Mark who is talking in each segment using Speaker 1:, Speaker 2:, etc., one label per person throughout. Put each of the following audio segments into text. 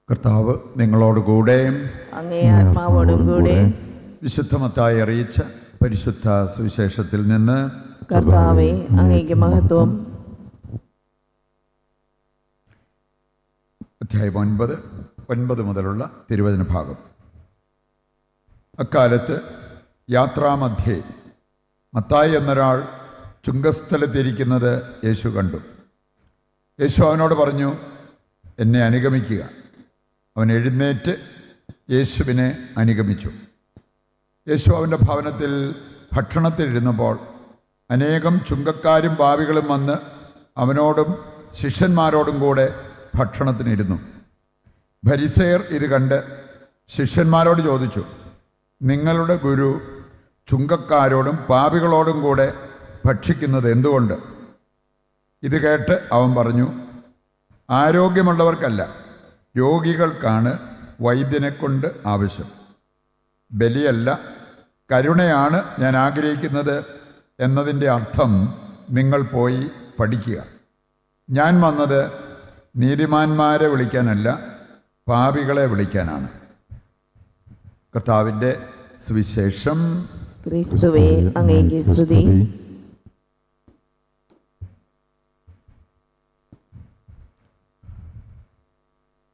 Speaker 1: കർത്താവ് നിങ്ങളോടുകൂടെ
Speaker 2: അങ്ങേ ആത്മാവോടും കൂടെ.
Speaker 1: വിശുദ്ധ മത്തായി അറിയിച്ച പരിശുദ്ധ സുവിശേഷത്തിൽ നിന്ന്.
Speaker 2: കർത്താവേ, അങ്ങേക്ക് മഹത്വം.
Speaker 1: അധ്യായം 9 മുതലുള്ള തിരുവചന ഭാഗം. അക്കാലത്ത് യാത്രാമധ്യേ മത്തായി എന്നൊരാൾ ചുങ്കസ്ഥലത്തിരിക്കുന്നത് യേശു കണ്ടു. യേശു അവനോട് പറഞ്ഞു, എന്നെ അനുഗമിക്കുക. അവൻ എഴുന്നേറ്റ് യേശുവിനെ അനുഗമിച്ചു. യേശു അവൻ്റെ ഭവനത്തിൽ ഭക്ഷണത്തിലിരുന്നപ്പോൾ അനേകം ചുങ്കക്കാരും പാപികളും വന്ന് അവനോടും ശിഷ്യന്മാരോടും കൂടെ ഭക്ഷണത്തിനിരുന്നു. ഫരിസേയർ ഇത് കണ്ട് ശിഷ്യന്മാരോട് ചോദിച്ചു, നിങ്ങളുടെ ഗുരു ചുങ്കക്കാരോടും പാപികളോടും കൂടെ ഭക്ഷിക്കുന്നത് എന്തുകൊണ്ട്? ഇത് കേട്ട് അവൻ പറഞ്ഞു, ആരോഗ്യമുള്ളവർക്കല്ല, രോഗികൾക്കാണ് വൈദ്യനെക്കൊണ്ട് ആവശ്യം. ബലിയല്ല, കരുണയാണ് ഞാൻ ആഗ്രഹിക്കുന്നത് എന്നതിൻ്റെ അർത്ഥം നിങ്ങൾ പോയി പഠിക്കുക. ഞാൻ വന്നത് നീതിമാന്മാരെ വിളിക്കാനല്ല, പാപികളെ വിളിക്കാനാണ്. കർത്താവിൻ്റെ സുവിശേഷം.
Speaker 2: ക്രിസ്തുവേ, അങ്ങേക്ക് സ്തുതി.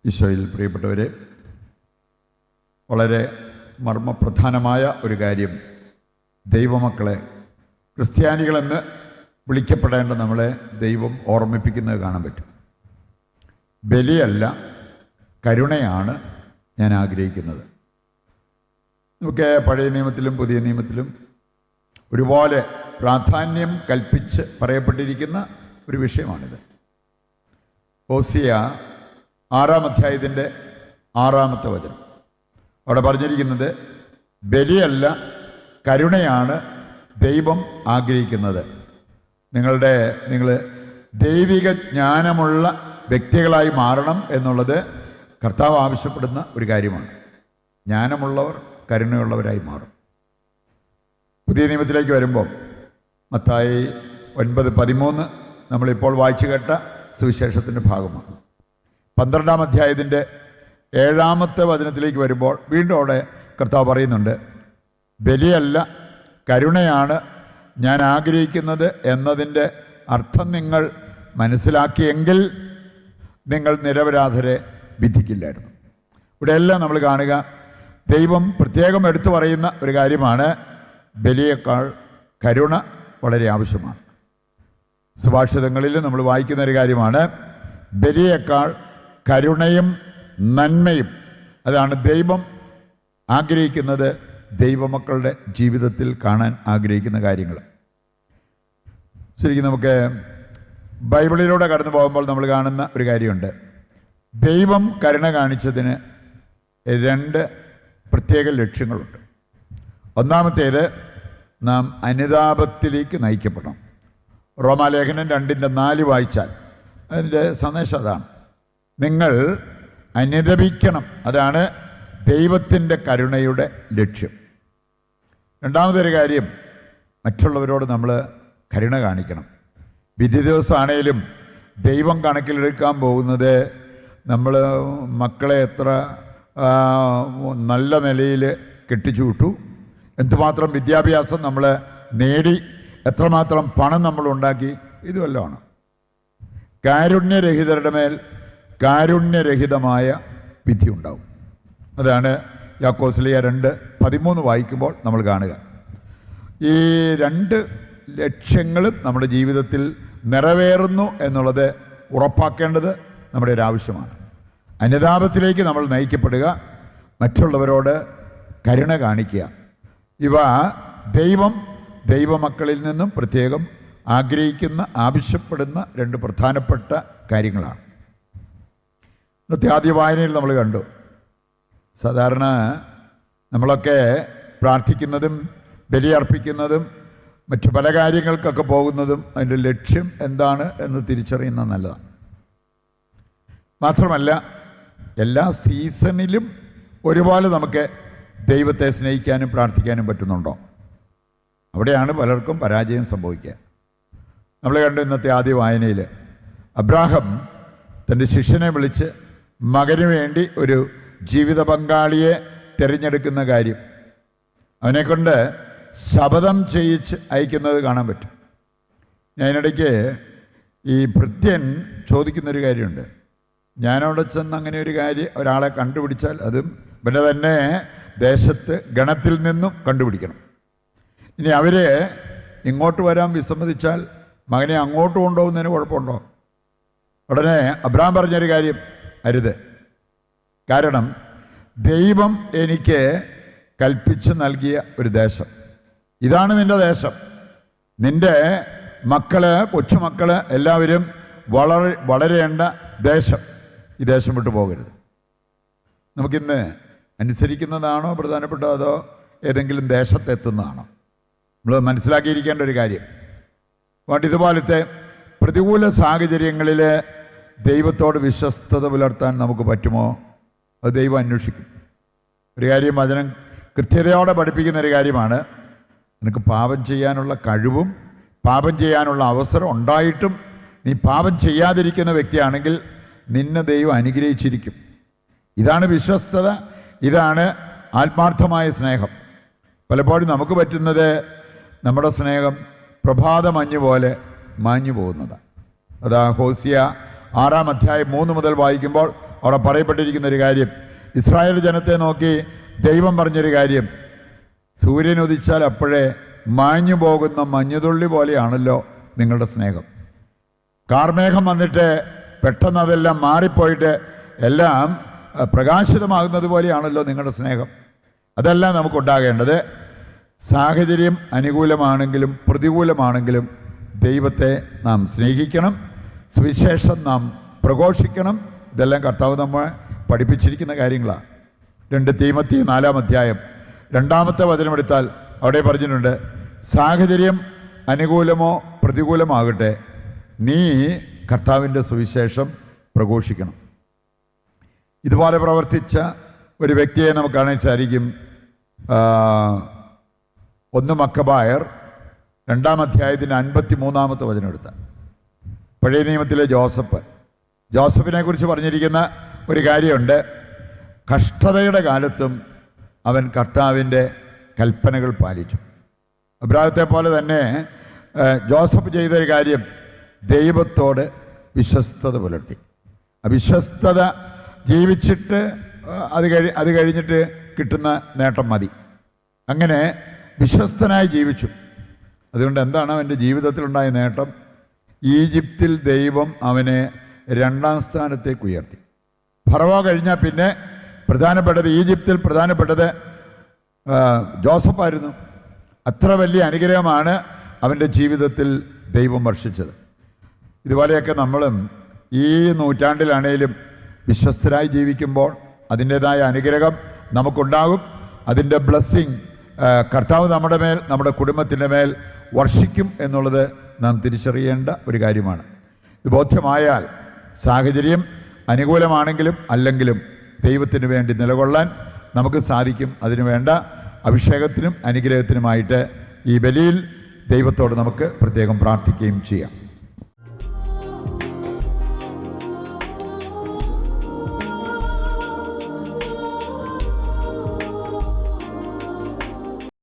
Speaker 1: ഈശോയിൽ പ്രിയപ്പെട്ടവരെ, വളരെ മർമ്മപ്രധാനമായ ഒരു കാര്യം ദൈവമക്കളെ, ക്രിസ്ത്യാനികളെന്ന് വിളിക്കപ്പെടേണ്ട നമ്മളെ ദൈവം ഓർമ്മിപ്പിക്കുന്നത് കാണാൻ പറ്റും. ബലിയല്ല, കരുണയാണ് ഞാൻ ആഗ്രഹിക്കുന്നത്. നമുക്ക് പഴയ നിയമത്തിലും പുതിയ നിയമത്തിലും ഒരുപോലെ പ്രാധാന്യം കൽപ്പിച്ച് പറയപ്പെട്ടിരിക്കുന്ന ഒരു വിഷയമാണിത്. ഹോസിയ 6-ാം അധ്യായത്തിൻ്റെ 6-ാമത്തെ വചനം. അവിടെ പറഞ്ഞിരിക്കുന്നത്, ബലിയല്ല, കരുണയാണ് ദൈവം ആഗ്രഹിക്കുന്നത്. നിങ്ങൾ ദൈവിക ജ്ഞാനമുള്ള വ്യക്തികളായി മാറണം എന്നുള്ളത് കർത്താവ് ആവശ്യപ്പെടുന്ന ഒരു കാര്യമാണ്. ജ്ഞാനമുള്ളവർ കരുണയുള്ളവരായി മാറും. പുതിയ നിയമത്തിലേക്ക് വരുമ്പോൾ മത്തായി 9:13 നമ്മളിപ്പോൾ വായിച്ചു കേട്ട സുവിശേഷത്തിൻ്റെ ഭാഗമാണ്. 12-ാം അധ്യായത്തിൻ്റെ 7-ാമത്തെ വചനത്തിലേക്ക് വരുമ്പോൾ വീണ്ടും അവിടെ കർത്താവ് പറയുന്നുണ്ട്, ബലിയല്ല, കരുണയാണ് ഞാൻ ആഗ്രഹിക്കുന്നത് എന്നതിൻ്റെ അർത്ഥം നിങ്ങൾ മനസ്സിലാക്കിയെങ്കിൽ നിങ്ങൾ നിരപരാധരെ വിധിക്കില്ലായിരുന്നു. ഇവിടെയെല്ലാം നമ്മൾ കാണുക, ദൈവം പ്രത്യേകം എടുത്തു പറയുന്ന ഒരു കാര്യമാണ്, ബലിയേക്കാൾ കരുണ വളരെ ആവശ്യമാണ്. സുഭാഷിതങ്ങളിൽ നമ്മൾ വായിക്കുന്ന ഒരു കാര്യമാണ്, ബലിയേക്കാൾ കരുണയും നന്മയും. അതാണ് ദൈവം ആഗ്രഹിക്കുന്നത്, ദൈവമക്കളുടെ ജീവിതത്തിൽ കാണാൻ ആഗ്രഹിക്കുന്ന കാര്യങ്ങൾ. ശരിക്കും നമുക്ക് ബൈബിളിലൂടെ കടന്നു പോകുമ്പോൾ നമ്മൾ കാണുന്ന ഒരു കാര്യമുണ്ട്. ദൈവം കരുണ കാണിച്ചതിന് 2 പ്രത്യേക ലക്ഷ്യങ്ങളുണ്ട്. ഒന്നാമത്തേത്, നാം അനുതാപത്തിലേക്ക് നയിക്കപ്പെടണം. റോമാലേഖനം 2:4 വായിച്ചാൽ അതിൻ്റെ സന്ദേശം അതാണ്. നിങ്ങൾ അനുതപിക്കണം. അതാണ് ദൈവത്തിൻ്റെ കരുണയുടെ ലക്ഷ്യം. രണ്ടാമതൊരു കാര്യം, മറ്റുള്ളവരോട് നമ്മൾ കരുണ കാണിക്കണം. വിധി ദിവസമാണേലും ദൈവം കണക്കിലെടുക്കാൻ പോകുന്നത് നമ്മൾ മക്കളെ എത്ര നല്ല നിലയിൽ കെട്ടിച്ചു വിട്ടു, എന്തുമാത്രം വിദ്യാഭ്യാസം നമ്മൾ നേടി, എത്രമാത്രം പണം നമ്മൾ ഉണ്ടാക്കി, ഇതുവല്ലമാണ്. കാരുണ്യരഹിതരുടെ മേൽ കാരുണ്യരഹിതമായ വിധി ഉണ്ടാവും. അതാണ് യാക്കോസ്ലിയ 2:13 വായിക്കുമ്പോൾ നമ്മൾ കാണുക. ഈ 2 ലക്ഷ്യങ്ങളും നമ്മുടെ ജീവിതത്തിൽ നിറവേറുന്നു എന്നുള്ളത് ഉറപ്പാക്കേണ്ടത് നമ്മുടെ ഒരു ആവശ്യമാണ്. അനുതാപത്തിലേക്ക് നമ്മൾ നയിക്കപ്പെടുക, മറ്റുള്ളവരോട് കരുണ കാണിക്കുക. ഇവ ദൈവമക്കളിൽ നിന്നും പ്രത്യേകം ആഗ്രഹിക്കുന്ന, ആവശ്യപ്പെടുന്ന 2 പ്രധാനപ്പെട്ട കാര്യങ്ങളാണ്. ഇന്നത്തെ ആദ്യ വായനയിൽ നമ്മൾ കണ്ടു, സാധാരണ നമ്മളൊക്കെ പ്രാർത്ഥിക്കുന്നതും ബലിയർപ്പിക്കുന്നതും മറ്റു പല കാര്യങ്ങൾക്കൊക്കെ പോകുന്നതും അതിൻ്റെ ലക്ഷ്യം എന്താണ് എന്ന് തിരിച്ചറിയുന്നത് നല്ലതാണ്. മാത്രമല്ല, എല്ലാ സീസണിലും ഒരുപോലെ നമുക്ക് ദൈവത്തെ സ്നേഹിക്കാനും പ്രാർത്ഥിക്കാനും പറ്റുന്നുണ്ടോ? അവിടെയാണ് പലർക്കും പരാജയം സംഭവിക്കുക. നമ്മൾ കണ്ടു ഇന്നത്തെ ആദ്യ വായനയിൽ, അബ്രാഹം തൻ്റെ ശിഷ്യനെ വിളിച്ച് മകന് വേണ്ടി ഒരു ജീവിത പങ്കാളിയെ തിരഞ്ഞെടുക്കുന്ന കാര്യം, അവനെക്കൊണ്ട് ശപഥം ചെയ്യിച്ച് അയക്കുന്നത് കാണാൻ പറ്റും. ഞാനിടയ്ക്ക് ഈ ഭൃത്യൻ ചോദിക്കുന്നൊരു കാര്യമുണ്ട്. ഞാനവിടെ ചെന്ന് അങ്ങനെ ഒരു കാര്യം ഒരാളെ കണ്ടുപിടിച്ചാൽ അതും പിന്നെ തന്നെ ദേശത്ത് ഗണത്തിൽ നിന്നും കണ്ടുപിടിക്കണം. ഇനി അവർ ഇങ്ങോട്ട് വരാൻ വിസമ്മതിച്ചാൽ മകനെ അങ്ങോട്ട് കൊണ്ടുപോകുന്നതിന് കുഴപ്പമുണ്ടോ? ഉടനെ അബ്രഹാം പറഞ്ഞൊരു കാര്യം, അരുത്. കാരണം ദൈവം എനിക്ക് കൽപ്പിച്ച് നൽകിയ ഒരു ദേശം, ഇതാണ് നിൻ്റെ ദേശം. നിൻ്റെ മക്കള്, കൊച്ചുമക്കള് എല്ലാവരും വളരേണ്ട ദേശം, ഈ ദേശം വിട്ടു പോകരുത്. നമുക്കിന്ന് അനുസരിക്കുന്നതാണോ പ്രധാനപ്പെട്ടത്, അതോ ഏതെങ്കിലും ദേശത്തെത്തുന്നതാണോ? നമ്മൾ മനസ്സിലാക്കിയിരിക്കേണ്ട ഒരു കാര്യം. അതുകൊണ്ട് ഇതുപോലത്തെ പ്രതികൂല സാഹചര്യങ്ങളിൽ ദൈവത്തോട് വിശ്വസ്തത പുലർത്താൻ നമുക്ക് പറ്റുമോ? അത് ദൈവം അന്വേഷിക്കും. ഒരു കാര്യം വചനം കൃത്യതയോടെ പഠിപ്പിക്കുന്ന ഒരു കാര്യമാണ്. നിനക്ക് പാപം ചെയ്യാനുള്ള കഴിവും പാപം ചെയ്യാനുള്ള അവസരം ഉണ്ടായിട്ടും നീ പാപം ചെയ്യാതിരിക്കുന്ന വ്യക്തിയാണെങ്കിൽ നിന്നെ ദൈവം അനുഗ്രഹിച്ചിരിക്കും. ഇതാണ് വിശ്വസ്തത, ഇതാണ് ആത്മാർത്ഥമായ സ്നേഹം. പലപ്പോഴും നമുക്ക് പറ്റുന്നത് നമ്മുടെ സ്നേഹം പ്രഭാത മഞ്ഞ് പോലെ മാഞ്ഞു പോകുന്നതാണ്. അതാ ഹോസിയ 6-ാം അധ്യായം 3 മുതൽ വായിക്കുമ്പോൾ അവിടെ പറയപ്പെട്ടിരിക്കുന്നൊരു കാര്യം, ഇസ്രായേൽ ജനത്തെ നോക്കി ദൈവം പറഞ്ഞൊരു കാര്യം, സൂര്യൻ ഉദിച്ചാൽ അപ്പോഴേ മാഞ്ഞു പോകുന്ന മഞ്ഞുതുള്ളി പോലെയാണല്ലോ നിങ്ങളുടെ സ്നേഹം. കാർമേഘം വന്നിട്ട് പെട്ടെന്ന് അതെല്ലാം മാറിപ്പോയിട്ട് എല്ലാം പ്രകാശിതമാകുന്നത് പോലെയാണല്ലോ നിങ്ങളുടെ സ്നേഹം. അതല്ല നമുക്കുണ്ടാകേണ്ടത്. സാഹചര്യം അനുകൂലമാണെങ്കിലും പ്രതികൂലമാണെങ്കിലും ദൈവത്തെ നാം സ്നേഹിക്കണം, സുവിശേഷം നാം പ്രഘോഷിക്കണം. ഇതെല്ലാം കർത്താവ് നമ്മെ പഠിപ്പിച്ചിരിക്കുന്ന കാര്യങ്ങളാണ്. 2 തീമോത്തി 4-ാം അധ്യായം 2-ാമത്തെ വചനമെടുത്താൽ അവിടെ പറഞ്ഞിട്ടുണ്ട്, സാഹചര്യം അനുകൂലമോ പ്രതികൂലമാകട്ടെ നീ കർത്താവിൻ്റെ സുവിശേഷം പ്രഘോഷിക്കണം. ഇതുപോലെ പ്രവർത്തിച്ച ഒരു വ്യക്തിയെ നമുക്ക് കാണാൻ സാധിക്കും. 1 മക്കബായർ 2-ാം അധ്യായത്തിൻ്റെ 53-ാമത്തെ വചനം എടുത്താൽ പഴയ നിയമത്തിലെ ജോസഫിനെ കുറിച്ച് പറഞ്ഞിരിക്കുന്ന ഒരു കാര്യമുണ്ട്. കഷ്ടതയുടെ കാലത്തും അവൻ കർത്താവിൻ്റെ കൽപ്പനകൾ പാലിച്ചു. അബ്രാഹത്തെ പോലെ തന്നെ ജോസഫ് ചെയ്തൊരു കാര്യം, ദൈവത്തോട് വിശ്വസ്തത പുലർത്തി. വിശ്വസ്തത ജീവിച്ചിട്ട് അത് കഴിഞ്ഞിട്ട് കിട്ടുന്ന നേട്ടം മതി. അങ്ങനെ വിശ്വസ്തനായി ജീവിച്ചു. അതുകൊണ്ട് എന്താണ് അവൻ്റെ ജീവിതത്തിലുണ്ടായ നേട്ടം? ഈജിപ്തിൽ ദൈവം അവനെ 2-ാം സ്ഥാനത്തേക്ക് ഉയർത്തി. ഫറവോ കഴിഞ്ഞാൽ പിന്നെ പ്രധാനപ്പെട്ടത്, ഈജിപ്തിൽ പ്രധാനപ്പെട്ടത് ജോസഫായിരുന്നു. അത്ര വലിയ അനുഗ്രഹമാണ് അവൻ്റെ ജീവിതത്തിൽ ദൈവം വർഷിച്ചത്. ഇതുപോലെയൊക്കെ നമ്മളും ഈ നൂറ്റാണ്ടിലാണേലും വിശ്വസ്തരായി ജീവിക്കുമ്പോൾ അതിൻ്റേതായ അനുഗ്രഹം നമുക്കുണ്ടാകും. അതിൻ്റെ ബ്ലെസ്സിങ് കർത്താവ് നമ്മുടെ മേൽ, നമ്മുടെ കുടുംബത്തിൻ്റെ മേൽ വർഷിക്കും എന്നുള്ളത് നാം തിരിച്ചറിയേണ്ട ഒരു കാര്യമാണ്. ഇത് ബോധ്യമായാൽ സാഹചര്യം അനുകൂലമാണെങ്കിലും അല്ലെങ്കിലും ദൈവത്തിന് വേണ്ടി നിലകൊള്ളാൻ നമുക്ക് സാധിക്കും. അതിനുവേണ്ട അഭിഷേകത്തിനും അനുഗ്രഹത്തിനുമായിട്ട് ഈ ബലിയിൽ ദൈവത്തോട് നമുക്ക് പ്രത്യേകം പ്രാർത്ഥിക്കുകയും ചെയ്യാം.